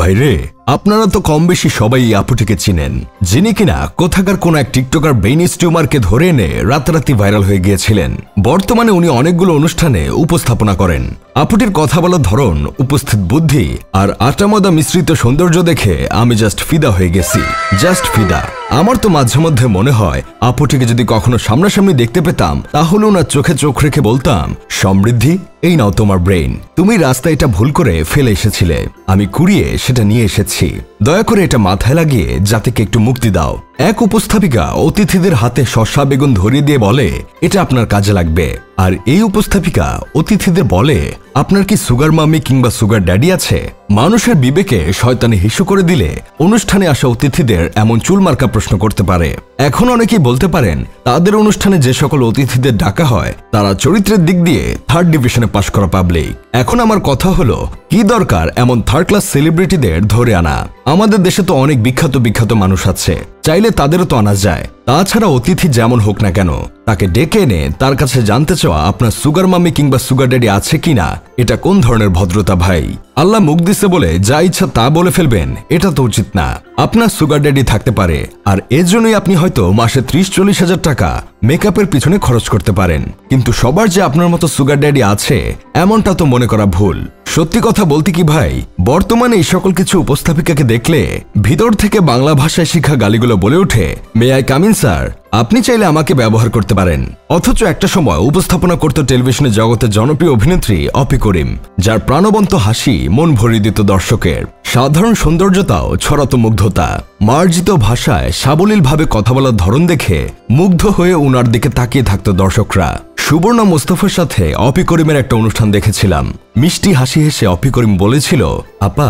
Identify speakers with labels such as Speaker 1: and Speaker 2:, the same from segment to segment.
Speaker 1: ভাইরে, আপনারা তো কম বেশি সবাই এই আপুটিকে চিনেন, যিনি কিনা কোথাকার কোন এক টিকটকার ব্রেইন টিউমারকে ধরে এনে রাতারাতি ভাইরাল হয়ে গিয়েছিলেন। বর্তমানে উনি অনেকগুলো অনুষ্ঠানে উপস্থাপনা করেন। আপুটির কথা বলার ধরন, উপস্থিত বুদ্ধি আর আটামদা মিশ্রিত সৌন্দর্য দেখে আমি জাস্ট ফিদা হয়ে গেছি, জাস্ট ফিদা। আমার তো মাঝে মধ্যে মনে হয় আপুটিকে যদি কখনো সামনাসামনি দেখতে পেতাম তাহলে ওনার চোখে চোখ রেখে বলতাম, সমৃদ্ধি, এই নাও তোমার ব্রেইন, তুমি রাস্তায় এটা ভুল করে ফেলে এসেছিলে, আমি কুড়িয়ে সেটা নিয়ে এসেছি, দয়া করে এটা মাথায় লাগিয়ে জাতিকে একটু মুক্তি দাও। এক উপস্থাপিকা অতিথিদের হাতে শসা বেগুন ধরিয়ে দিয়ে বলে, এটা আপনার কাজে লাগবে। আর এই উপস্থাপিকা অতিথিদের বলে, আপনার কি সুগার মাম্মি কিংবা সুগার ড্যাডি আছে? মানুষের বিবেকে শয়তানি হিসু করে দিলে অনুষ্ঠানে আসা অতিথিদের এমন চুলমার্কা প্রশ্ন করতে পারে। এখন অনেকেই বলতে পারেন তাদের অনুষ্ঠানে যে সকল অতিথিদের ডাকা হয় তারা চরিত্রের দিক দিয়ে 3rd ডিভিশনে পাশ করা পাবলিক। এখন আমার কথা হলো, কি দরকার এমন 3rd ক্লাস সেলিব্রিটিদের ধরে আনা? আমাদের দেশে তো অনেক বিখ্যাত মানুষ আছে, চাইলে তাদেরও তো আনা যায়। তাছাড়া অতিথি যেমন হোক না কেন, তাকে ডেকে এনে তার কাছে জানতে চাওয়া আপনার সুগার মাম্মি কিংবা সুগার ড্যাডি আছে কিনা, এটা কোন ধরনের ভদ্রতা ভাই? আল্লাহ মুখ দিছে বলে যা ইচ্ছা তা বলে ফেলবেন, এটা তো উচিত না। আপনার সুগার ড্যাডি থাকতে পারে, আর এর জন্যই আপনি হয়তো মাসে 30-40 হাজার টাকা মেকআপের পিছনে খরচ করতে পারেন, কিন্তু সবার যে আপনার মতো সুগার ড্যাডি আছে এমনটা তো মনে করা ভুল। সত্যি কথা বলতে কি ভাই, বর্তমানে এই সকল কিছু উপস্থাপিকাকে দেখলে ভিতর থেকে বাংলা ভাষায় শিখা গালিগুলো বলে ওঠে, may I come in sir, আপনি চাইলে আমাকে ব্যবহার করতে পারেন। অথচ একটা সময় উপস্থাপনা করত টেলিভিশনের জগতের জনপ্রিয় অভিনেত্রী অপি করিম, যার প্রাণবন্ত হাসি মন ভরিয়ে দিত দর্শকের, সাধারণ সৌন্দর্যতাও ছড়াতো মুগ্ধতা। মার্জিত ভাষায় সাবলীলভাবে কথা বলার ধরন দেখে মুগ্ধ হয়ে উনার দিকে তাকিয়ে থাকতো দর্শকরা। সুবর্ণা মুস্তফার সাথে অপি করিমের একটা অনুষ্ঠান দেখেছিলাম। মিষ্টি হাসি হেসে অপি করিম বলেছিল, আপা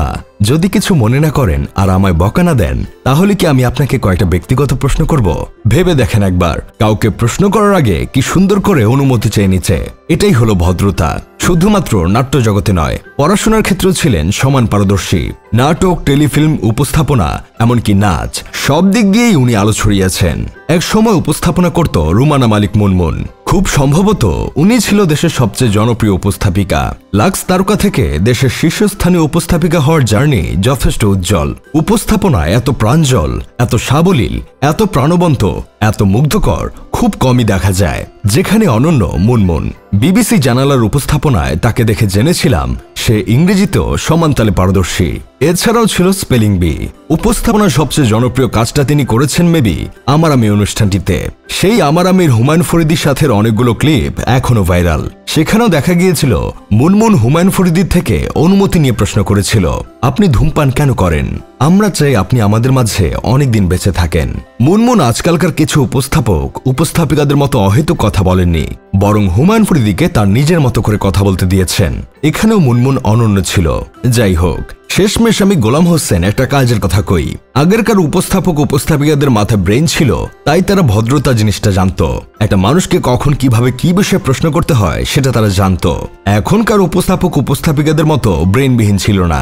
Speaker 1: যদি কিছু মনে না করেন আর আমায় বকা না দেন, তাহলে কি আমি আপনাকে কয়েকটা ব্যক্তিগত প্রশ্ন করব? ভেবে দেখেন একবার, কাউকে প্রশ্ন করার আগে কি সুন্দর করে অনুমতি চেয়ে নিচ্ছে। এটাই হলো ভদ্রতা। শুধুমাত্র নাট্য জগতে নয়, পড়াশোনার ক্ষেত্রেও ছিলেন সমান পারদর্শী। নাটক, টেলিফিল্ম, উপস্থাপনা, এমনকি নাচ, সব দিক দিয়েই উনি আলো ছড়িয়েছেন। এক সময় উপস্থাপনা করত রুমানা মালিক মুনমুন। খুব সম্ভবত উনি ছিল দেশের সবচেয়ে জনপ্রিয় উপস্থাপিকা। লাক্স তারকা থেকে দেশের শীর্ষস্থানীয় উপস্থাপিকা হওয়ার জার্নি যথেষ্ট উজ্জ্বল। উপস্থাপনায় এত প্রাঞ্জল, এত সাবলীল, এত প্রাণবন্ত, এত মুগ্ধকর খুব কমই দেখা যায়। যেখানে অনন্য মুনমুন। বিবিসি জানালার উপস্থাপনায় তাকে দেখে জেনেছিলাম সে ইংরেজিতেও সমানতালে পারদর্শী। এছাড়াও ছিল স্পেলিং বি। উপস্থাপনার সবচেয়ে জনপ্রিয় কাজটা তিনি করেছেন মেবি আমার আমি অনুষ্ঠানটিতে। সেই আমার আমির হুমায়ুন ফরিদির সাথে অনেকগুলো ক্লিপ এখনো ভাইরাল। সেখানেও দেখা গিয়েছিল মুনমুন হুমায়ুন ফরিদির থেকে অনুমতি নিয়ে প্রশ্ন করেছিল, আপনি ধূমপান কেন করেন? আমরা চাই আপনি আমাদের মাঝে অনেকদিন বেঁচে থাকেন। মুনমুন আজকালকার কিছু উপস্থাপক উপস্থাপিকাদের মতো অহেতুক কথা বলেননি, বরং হুমায়ুন ফরিদিকে তার নিজের মতো করে কথা বলতে দিয়েছেন। এখানেও মুনমুন অনন্য ছিল। যাই হোক, শেষমেশ আমি গোলাম হোসেন একটা কাজের কথা কই। আগেরকার উপস্থাপক উপস্থাপিকাদের মাথায় ব্রেন ছিল, তাই তারা ভদ্রতা জিনিসটা জানতো। একটা মানুষকে কখন কিভাবে কি বিষয়ে প্রশ্ন করতে হয় সেটা তারা জানতো। এখনকার উপস্থাপক উপস্থাপিকাদের মতো ব্রেনবিহীন ছিল না।